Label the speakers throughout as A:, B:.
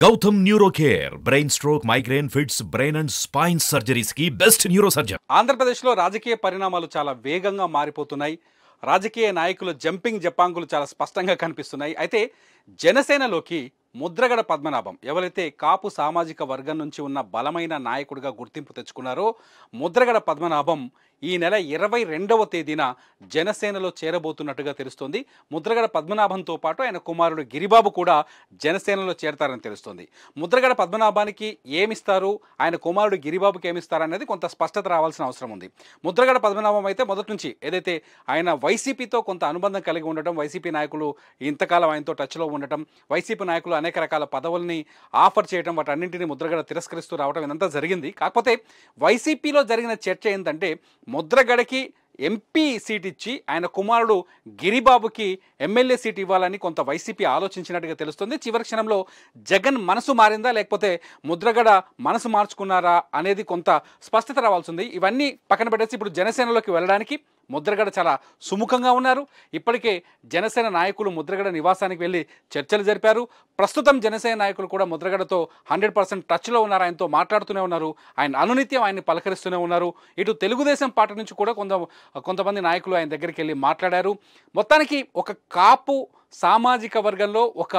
A: Gautam neuro care brain stroke migraine fits brain and spine surgeries కి best neuro surgeon.
B: ఆంధ్రప్రదేశ్లో రాజకీయ పరిణామాలు చాలా వేగంగా మారిపోతున్నాయి. రాజకీయ నాయకుల జంపింగ్ జపాంగులు చాలా స్పష్టంగా కనిపిస్తున్నాయి. అయితే జనసేనలోకి ముద్రగడ పద్మనాభం ఎవరైతే కాపు సామాజిక వర్గం నుంచి ఉన్న బలమైన నాయకుడిగా గుర్తింపు తెచ్చుకున్నారో ముద్రగడ పద్మనాభం ఈ నెల 22వ తేదీన జనసేనలో చేరబోతున్నట్టుగా తెలుస్తోంది. ముద్రగడ పద్మనాభంతో పాటు ఆయన కుమారుడు గిరిబాబు కూడా జనసేనలో చేరతారని తెలుస్తోంది. ముద్రగడ పద్మనాభానికి ఏమిస్తారు, ఆయన కుమారుడు గిరిబాబుకి ఏమిస్తారు అనేది కొంత స్పష్టత రావాల్సిన అవసరం ఉంది. ముద్రగడ పద్మనాభం అయితే మొదటి నుంచి ఏదైతే ఆయన వైసీపీతో కొంత అనుబంధం కలిగి ఉండటం, వైసీపీ నాయకులు ఇంతకాలం ఆయనతో టచ్లో ఉండటం, వైసీపీ నాయకులు అనేక రకాల పదవుల్ని ఆఫర్ చేయడం, వాటన్నింటినీ ముద్రగడ తిరస్కరిస్తూ రావడం ఇదంతా జరిగింది. కాకపోతే వైసీపీలో జరిగిన చర్చ ఏంటంటే ముద్రగడకి ఎంపీ సీట్ ఇచ్చి ఆయన కుమారుడు గిరిబాబుకి ఎమ్మెల్యే సీట్ ఇవ్వాలని కొంత వైసీపీ ఆలోచించినట్టుగా తెలుస్తుంది. చివరి క్షణంలో జగన్ మనసు మారిందా లేకపోతే ముద్రగడ మనసు మార్చుకున్నారా అనేది కొంత స్పష్టత రావాల్సి ఉంది. ఇవన్నీ పక్కన పెట్టేసి ఇప్పుడు జనసేనలోకి వెళ్ళడానికి ముద్రగడ చాలా సుముఖంగా ఉన్నారు. ఇప్పటికే జనసేన నాయకులు ముద్రగడ నివాసానికి వెళ్ళి చర్చలు జరిపారు. ప్రస్తుతం జనసేన నాయకులు కూడా ముద్రగడతో 100% టచ్లో ఉన్నారు. ఆయనతో మాట్లాడుతూనే ఉన్నారు. ఆయన అనునిత్యం ఆయన్ని పలకరిస్తూనే ఉన్నారు. ఇటు తెలుగుదేశం పార్టీ నుంచి కూడా కొంతమంది నాయకులు ఆయన దగ్గరికి వెళ్ళి మాట్లాడారు. మొత్తానికి ఒక కాపు సామాజిక వర్గంలో ఒక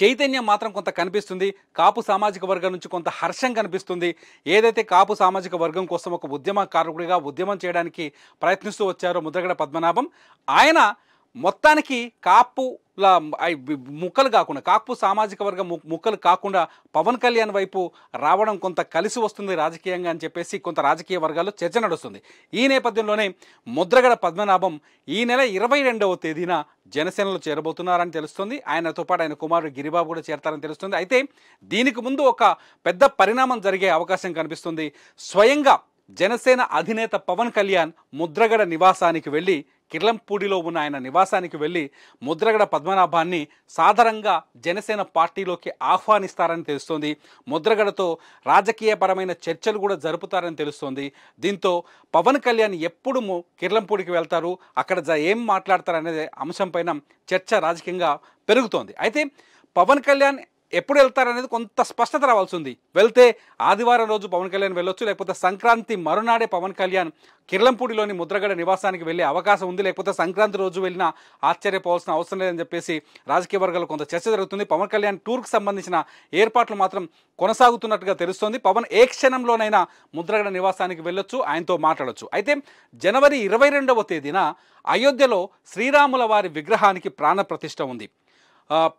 B: చైతన్యం మాత్రం కొంత కనిపిస్తుంది. కాపు సామాజిక వర్గం నుంచి కొంత హర్షం కనిపిస్తుంది. ఏదైతే కాపు సామాజిక వర్గం కోసం ఒక ఉద్యమకారకుడిగా ఉద్యమం చేయడానికి ప్రయత్నిస్తూ వచ్చారో ముద్రగడ పద్మనాభం, ఆయన మొత్తానికి కాపుల ముక్కలు కాకుండా, కాపు సామాజిక వర్గం ముక్కలు కాకుండా పవన్ కళ్యాణ్ వైపు రావడం కొంత కలిసి వస్తుంది రాజకీయంగా అని చెప్పేసి కొంత రాజకీయ వర్గాల్లో చర్చ నడుస్తుంది. ఈ నేపథ్యంలోనే ముద్రగడ పద్మనాభం ఈ నెల 22వ తేదీన జనసేనలో చేరబోతున్నారని తెలుస్తుంది. ఆయనతో పాటు ఆయన కుమారుడు గిరిబాబు కూడా చేరతారని తెలుస్తుంది. అయితే దీనికి ముందు ఒక పెద్ద పరిణామం జరిగే అవకాశం కనిపిస్తుంది. స్వయంగా జనసేన అధినేత పవన్ కళ్యాణ్ ముద్రగడ నివాసానికి వెళ్ళి, కిర్లంపూడిలో ఉన్న ఆయన నివాసానికి వెళ్ళి ముద్రగడ పద్మనాభాన్ని సాధారణంగా జనసేన పార్టీలోకి ఆహ్వానిస్తారని తెలుస్తోంది. ముద్రగడతో రాజకీయపరమైన చర్చలు కూడా జరుపుతారని తెలుస్తోంది. దీంతో పవన్ కళ్యాణ్ ఎప్పుడు కిర్లంపూడికి వెళ్తారు, అక్కడ ఏం మాట్లాడతారు అనే అంశంపైన చర్చ రాజకీయంగా పెరుగుతోంది. అయితే పవన్ కళ్యాణ్ ఎప్పుడు వెళ్తారనేది కొంత స్పష్టత రావాల్సి ఉంది. వెళ్తే ఆదివారం రోజు పవన్ కళ్యాణ్ వెళ్ళొచ్చు, లేకపోతే సంక్రాంతి మరునాడే పవన్ కళ్యాణ్ కిర్లంపూడిలోని ముద్రగడ నివాసానికి వెళ్ళే అవకాశం ఉంది, లేకపోతే సంక్రాంతి రోజు వెళ్ళినా ఆశ్చర్యపోవాల్సిన అవసరం లేదని చెప్పేసి రాజకీయ వర్గాలు కొంత చర్చ జరుగుతుంది. పవన్ కళ్యాణ్ టూర్కి సంబంధించిన ఏర్పాట్లు మాత్రం కొనసాగుతున్నట్టుగా తెలుస్తోంది. పవన్ ఏ క్షణంలోనైనా ముద్రగడ నివాసానికి వెళ్ళొచ్చు, ఆయనతో మాట్లాడొచ్చు. అయితే జనవరి 22వ తేదీన అయోధ్యలో శ్రీరాముల వారి విగ్రహానికి ప్రాణ ప్రతిష్ఠ ఉంది.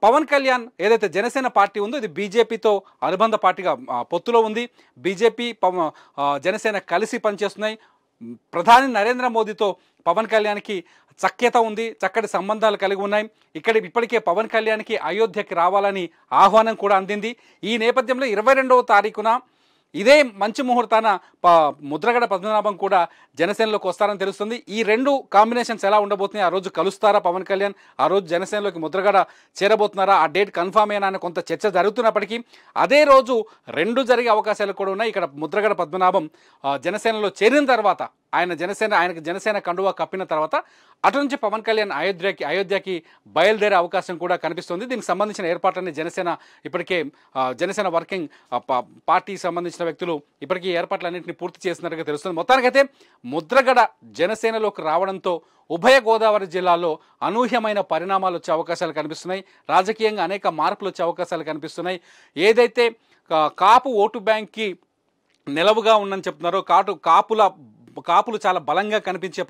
B: పవన్ కళ్యాణ్ ఏదైతే జనసేన పార్టీ ఉందో ఇది బీజేపీతో అనుబంధ పార్టీగా పొత్తులో ఉంది. బీజేపీ జనసేన కలిసి పనిచేస్తున్నాయి. ప్రధాని నరేంద్ర మోదీతో పవన్ కళ్యాణ్కి సఖ్యత ఉంది, చక్కటి సంబంధాలు కలిగి ఉన్నాయి. ఇప్పటికే పవన్ కళ్యాణ్కి అయోధ్యకి రావాలని ఆహ్వానం కూడా అందింది. ఈ నేపథ్యంలో 22వ తారీఖున ఇదే మంచి ముహూర్తాన ముద్రగడ పద్మనాభం కూడా జనసేనలోకి వస్తారని తెలుస్తుంది. ఈ రెండు కాంబినేషన్స్ ఎలా ఉండబోతున్నాయి, ఆ రోజు కలుస్తారా పవన్ కళ్యాణ్, ఆ రోజు జనసేనలోకి ముద్రగడ చేరబోతున్నారా, ఆ డేట్ కన్ఫామ్ అయినా అని కొంత చర్చ జరుగుతున్నప్పటికీ అదే రోజు రెండు జరిగే అవకాశాలు కూడా ఉన్నాయి. ఇక్కడ ముద్రగడ పద్మనాభం జనసేనలో చేరిన తర్వాత ఆయనకు జనసేన కండువా కప్పిన తర్వాత అటు నుంచి పవన్ కళ్యాణ్ అయోధ్యకి బయలుదేరే అవకాశం కూడా కనిపిస్తుంది. దీనికి సంబంధించిన ఏర్పాట్లన్నీ ఇప్పటికే జనసేన వర్కింగ్ పార్టీకి సంబంధించిన వ్యక్తులు ఇప్పటికీ ఏర్పాట్లన్నింటినీ పూర్తి చేసినట్టుగా తెలుస్తుంది. మొత్తానికైతే ముద్రగడ జనసేనలోకి రావడంతో ఉభయ గోదావరి జిల్లాలో అనూహ్యమైన పరిణామాలు వచ్చే అవకాశాలు కనిపిస్తున్నాయి. రాజకీయంగా అనేక మార్పులు వచ్చే అవకాశాలు కనిపిస్తున్నాయి. ఏదైతే కాపు ఓటు బ్యాంక్కి నిలవుగా ఉందని చెప్తున్నారో, కాపులు చాలా బలంగా కనిపించే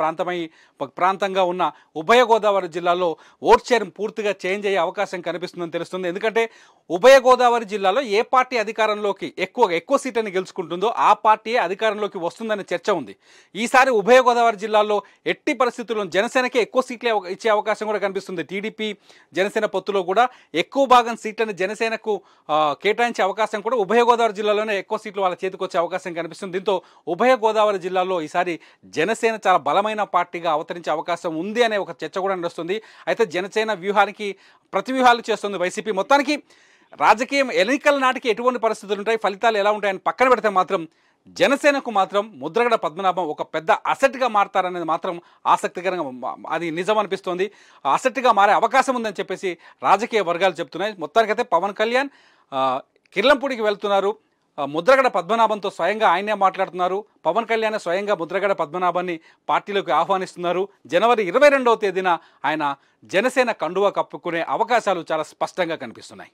B: ప్రాంతంగా ఉన్న ఉభయ గోదావరి జిల్లాలో ఓట్ షేర్ పూర్తిగా చేంజ్ అయ్యే అవకాశం కనిపిస్తుందని తెలుస్తుంది. ఎందుకంటే ఉభయ గోదావరి జిల్లాలో ఏ పార్టీ అధికారంలోకి ఎక్కువ సీట్లను గెలుచుకుంటుందో ఆ పార్టీ అధికారంలోకి వస్తుందనే చర్చ ఉంది. ఈసారి ఉభయ గోదావరి జిల్లాలో ఎట్టి పరిస్థితుల్లో జనసేనకే ఎక్కువ సీట్లే ఇచ్చే అవకాశం కూడా కనిపిస్తుంది. టీడీపీ జనసేన పొత్తులో కూడా ఎక్కువ భాగం సీట్లను జనసేనకు కేటాయించే అవకాశం కూడా ఉభయ గోదావరి జిల్లాలోనే ఎక్కువ సీట్లు వాళ్ళ చేతికి వచ్చే అవకాశం కనిపిస్తుంది. దీంతో ఉభయ గోదావరి జిల్లాలో ఈసారి జనసేన చాలా బలమైన పార్టీగా అవతరించే అవకాశం ఉంది అనే ఒక చర్చ కూడా నడుస్తుంది. అయితే జనసేన వ్యూహానికి ప్రతివ్యూహాలు చేస్తుంది వైసీపీ. మొత్తానికి రాజకీయం ఎన్నికల నాటికి ఎటువంటి పరిస్థితులు ఉంటాయి, ఫలితాలు ఎలా ఉంటాయని పక్కన పెడితే మాత్రం జనసేనకు మాత్రం ముద్రగడ పద్మనాభం ఒక పెద్ద అసెట్గా మారతారనేది మాత్రం ఆసక్తికరంగా అది నిజం అనిపిస్తోంది. అసెట్గా మారే అవకాశం ఉందని చెప్పేసి రాజకీయ వర్గాలు చెప్తున్నాయి. మొత్తానికైతే పవన్ కళ్యాణ్ కిర్లంపూడికి వెళ్తున్నారు. ముద్రగడ పద్మనాభంతో స్వయంగా ఆయనే మాట్లాడుతున్నారు. పవన్ కళ్యాణ్ స్వయంగా ముద్రగడ పద్మనాభాన్ని పార్టీలోకి ఆహ్వానిస్తున్నారు. జనవరి 22వ తేదీన ఆయన జనసేన కండువా కప్పుకునే అవకాశాలు చాలా స్పష్టంగా కనిపిస్తున్నాయి.